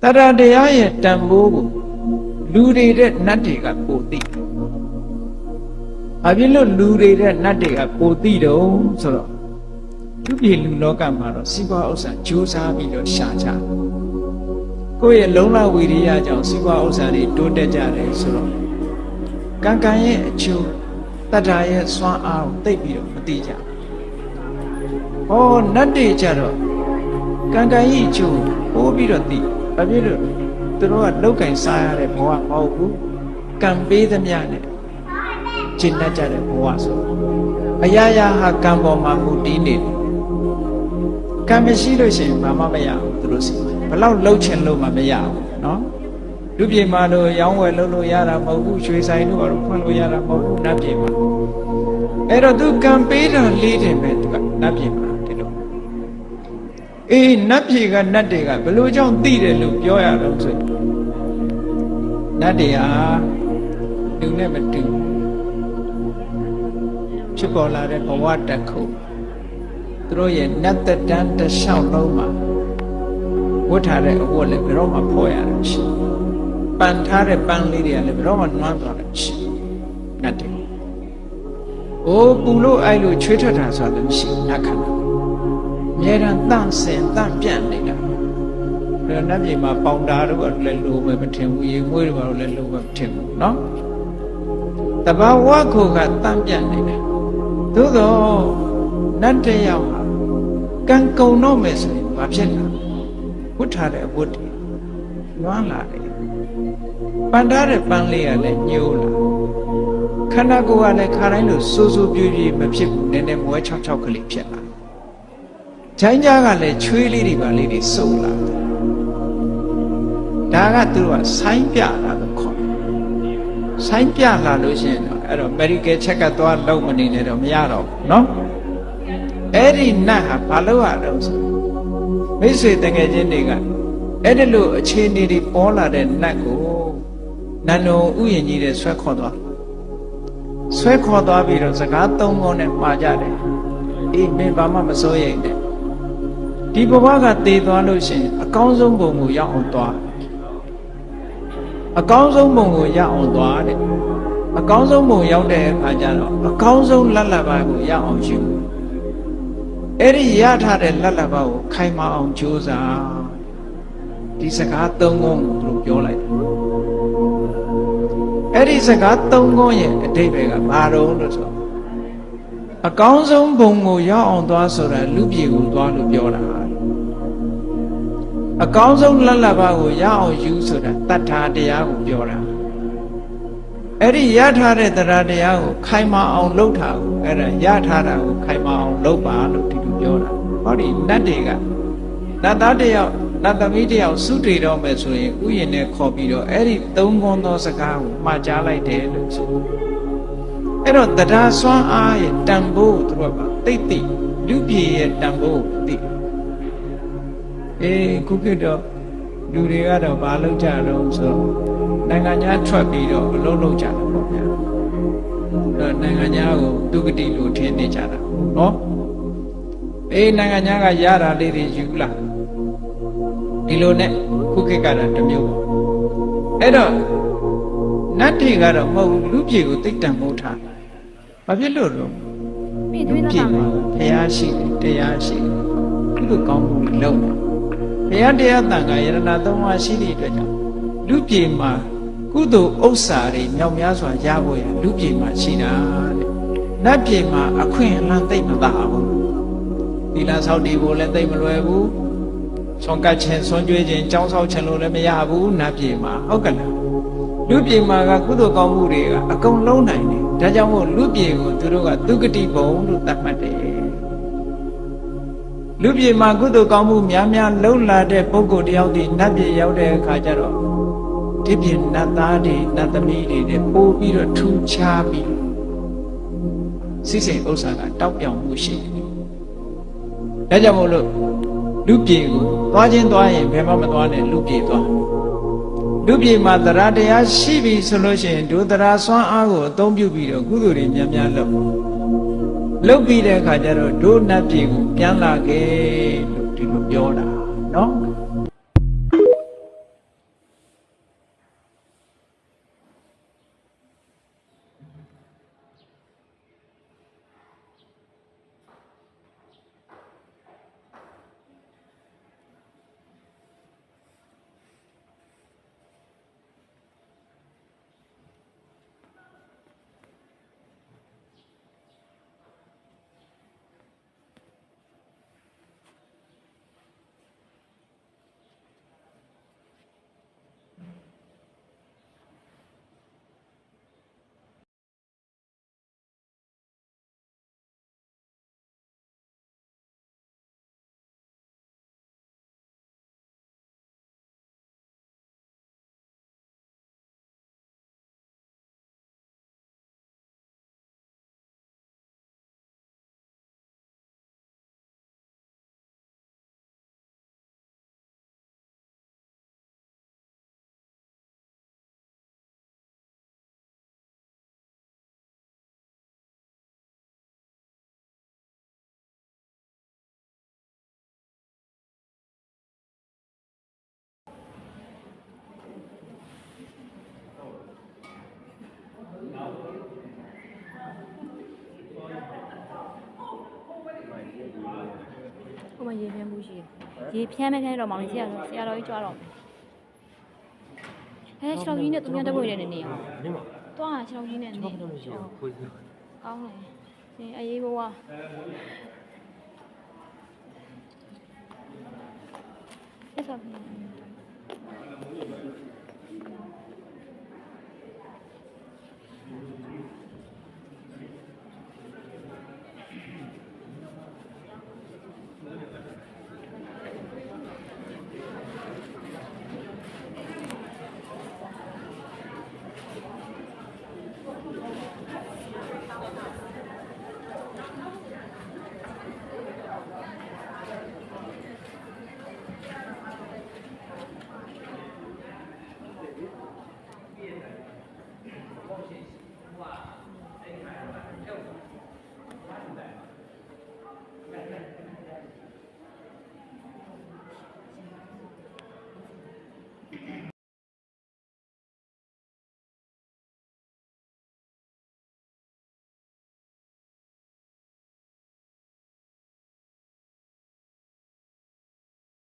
တရားတရားရဲ့တန်ဖိုးကိုလူတွေတဲ့နတ်တွေကပိုသိဘာဖြစ်လို့လူတွေတဲ့နတ်တွေကပိုသိတော့ဆိုတော့လူပြည်လူလောကမှာတော့စီးပွားဥစ္စာကြိုးစားပြီးတော့ရှာကြကိုယ့်ရဲ့လုံလဝီရိယကြောင့်စီးပွားဥစ္စာတွေတိုးတက်ကြတယ်ဆိုတော့ကံကံရဲ့အကျိုးတတ္ထာရဲ့စွမ်းအားကိုသိပြီးတော့မသိကြဟောနတ်တွေကြတော့ကံကံရဲ့အကျိုးပိုးပြီးတော့သိဘာဖြစ်လို့သူတို့ကလောက်ကင်စားရတဲ့ဘဝမဟုတ်ဘူးကံပေးသမျှနဲ့ကျင့်တတ်ကြတဲ့ဘဝဆိုအရာရာဟာကံပေါ်မှာမူတည်နေတယ်ကံမရှိလို့ရှိရင်ဘာမှမရဘူးသူတို့စီဘလောက်လှုပ်ချင်လို့မှမရဘူးเนาะလူပြေမှာတော့ရောင်းဝယ်လုပ်လို့ရတာမဟုတ်ဘူးရွှေဆိုင်တို့ကတော့ဖွင့်လို့ရတာမဟုတ်ဘူးနတ်ပြေမှာအဲ့တော့သူကံပေးတာလေးတယ်ပဲသူကနတ်ပြေမှာဒီလိုအေးနတ်ပြေကနတ်တွေကဘယ်လိုကြောင့်သိတယ်လို့ပြောရတော့ဆိုနတ်တွေဟာလူနဲ့မတူဖြစ်ပေါ်လာတဲ့ဘဝတစ်ခုသူတို့ရဲ့နတ်တတန်းတစ်လျှောက်လုံးမှာဝတ်ထားတဲ့အဝတ်လည်းဘယ်တော့မှဖော်ရတယ်ရှိပန်ထားတဲ့ပန်းလေးတွေကလည်းဘယ်တော့မှနွမ်းသွားတယ်ရှိနတ်တွေအိုးပူလို့အဲ့လိုချွေးထွက်တာဆိုတော့ရှိနတ်ခန္ဓာအများရန်တန့်စင်တန့်ပြန့်နေတာဒါနတ်ပြည်မှာပေါင်တာတို့ကလည်းလိုပဲမထင်ဘူးရေငွေးတို့ကလည်းလိုပဲမထင်ဘူးเนาะတဘာဝခုကတန့်ပြန့်နေတာသို့တော့နတ်တယောက်ဟာကံကုံတော့မယ်ဆိုရင်ဘာဖြစ်လဲဝတ်ထားတဲ့အဝတ်တွေနွမ်းလာတယ်ပန်ထားတဲ့ပန်းလေးကလည်းညှိုးလာခန္ဓာကိုယ်ကလည်းခါတိုင်းလို့စိုးစိုးပြွေ့ပြွေ့မဖြစ်ဘူးနည်းနည်းမွဲချောက်ချောက်ကလေးဖြစ်လာဂျိုင်းကြားကလည်းချွေးလေးတွေပါလေးတွေစုပ်လာဒါကသူတို့ကဆိုင်းပြလာလို့ခေါ်ဆိုင်းပြလာလို့ရှိရင်တော့အဲ့တော့ medical check up သွားလုပ်မနေနဲ့တော့မရတော့ဘူးเนาะအဲ့ဒီနတ်ဟာဘာလို့ရတော့ဆိုမိတ်ဆွေတကယ်ချင်းတွေကအဲ့ဒီလိုအခြေအနေတွေပေါ်လာတဲ့နတ်ကိုနန္ဒုံဥယျာဉ်ကြီးတဲ့ဆွဲခေါ်သွားပြီးတော့စကားသုံးခုနဲ့မှာကြတယ်အေးမင်းဘာမှမစိုးရိမ်နဲ့ဒီဘဝကတည်သွားလို့ရှိရင်အကောင်းဆုံးပုံကိုရောက်အောင်သွားအကောင်းဆုံးပုံကိုရောက်အောင်သွားတဲ့အကောင်းဆုံးပုံရောက်တဲ့အခါကျတော့အကောင်းဆုံးလက်လက်ပါကိုရောက်အောင်ယူအဲ့ဒီရထားတဲ့လက်လက်ပါကိုခိုင်မာအောင်ကြိုးစားဒီစကားသုံးခုကိုသူတို့ပြောလိုက်တယ်အဲ့ဒီစကားသုံးခုရဲ့အဓိပ္ပာယ်ကဘာတော့လို့ဆိုအကောင်းဆုံးဘုံကိုရောက်အောင်သွားဆိုတာလူပြေကိုသွားလို့ပြောတာအကောင်းဆုံးလက်လက်ပါကိုရောက်အောင်ယူဆိုတာတတ္ထာတရားကိုပြောတာအဲ့ဒီရထားတဲ့တရားတရားကိုခိုင်မာအောင်လုပ်တာကိုအဲ့ဒါရထားတာကိုခိုင်မာအောင်လုပ်ပါလို့ဒီလိုပြောတာဟောဒီနတ်တွေကနတ်သားတယောက်နတ်သမီးတယောက်စုတည်တော့မယ်ဆိုရင်ဥယျာဉ်နဲ့ခေါ်ပြီးတော့အဲ့ဒီသုံးခွန်းသောစကားကိုမှားကြားလိုက်တယ်လို့ဆိုအဲ့တော့တရားစွမ်းအားရဲ့တန်ဖိုးကိုသူတို့ကသိလူပြေရဲ့တန်ဖိုးကိုသိခုခေတ်တော့လူတွေကတော့မလုပ်ကြတော့ဆိုနိုင်ငံခြားထွက်ပြီးတော့အလုပ်လုပ်ကြတယ်ပေါ့ဗျာနိုင်ငံခြားကိုဒုက္ခတိလို့ထင်နေကြတာနော်နိုင်ငံခြားကရတာလေးတွေယူလာဒီလိုနဲ့ခုခေတ်ကတော့တစ်မျိုးပေါ့အဲ့တော့နတ်တွေကတော့မဟုတ်ဘူးလူပြေကိုသိတံမိုးထားဘာဖြစ်လို့လဲလူပြေမှာဘုရားရှိတယ်တရားရှိတယ်ဒီလိုကောင်းမှုတွေလုပ်တယ်ဘုရားတရားတန်ခါယရဏသုံးပါးရှိတဲ့အတွက်ကြောင့်လူပြေမှာကုသိုလ်ဥစ္စာတွေမြောက်များစွာရဖို့ရလူပြေမှာရှိတာတဲ့နတ်ပြေမှာအခွင့်အလမ်းသိမ့်မသာဘူးဒီလဆောက်တည်ဖို့လည်းသိမ့်မလွယ်ဘူးဆွန်ကတ်ခြင်းဆွန်ကြွေးခြင်းကြောင်းဆောက်ခြင်းလို့လည်းမရဘူးနတ်ပြေမှာဟုတ်ကဲ့လားလူပြေမှာကကုသိုလ်ကောင်းမှုတွေကအကုန်လုံးနိုင်တယ်ဒါကြောင့်မို့လူပြေကိုသူတို့ကသုဂတိဘုံလို့သတ်မှတ်တယ်လူပြေမှာကုသိုလ်ကောင်းမှုများများလှုပ်လာတဲ့ပုဂ္ဂိုလ်တယောက်ဒီနတ်ပြေရောက်တဲ့အခါကျတော့ဒီပြေနတ်သားတွေနတ်သမီးတွေနဲ့ပို့ပြီးတော့ထူးခြားပြီးစိစိမ်ဥစ္စာကတောက်ပြောင်မှုရှိတယ်ဒါကြောင့်မို့လို့လူပြေကိုသွားခြင်းသွားရင်ဘယ်မှမသွားနဲ့လူပြေသွားလူပြေမှာတရားတရားရှိပြီဆိုလို့ရှိရင်ဒုတရားစွမ်းအားကိုအသုံးပြုပြီးတော့ကုသိုလ်တွေများများလုပ်ပြီးတဲ့အခါကျတော့ဒုနတ်ပြေကိုပြန်လာခဲ့လို့ဒီလိုပြောတာနော် ရေဖြန်းမှုရှိရေဖြန်းမဲ့ခဲတော့မောင်လေးဆရာတော်ကြီးကြွားတော့ဟဲ့6ကြီးနဲ့သူများတက်ဖို့ရတဲ့နေအောင် နေမှာ တွား6ကြီးနဲ့နေ ဘာလို့မရှိဘူးခွေးစီ ကောင်းတယ်ရှင်အေးဘဝဆက်ဆက်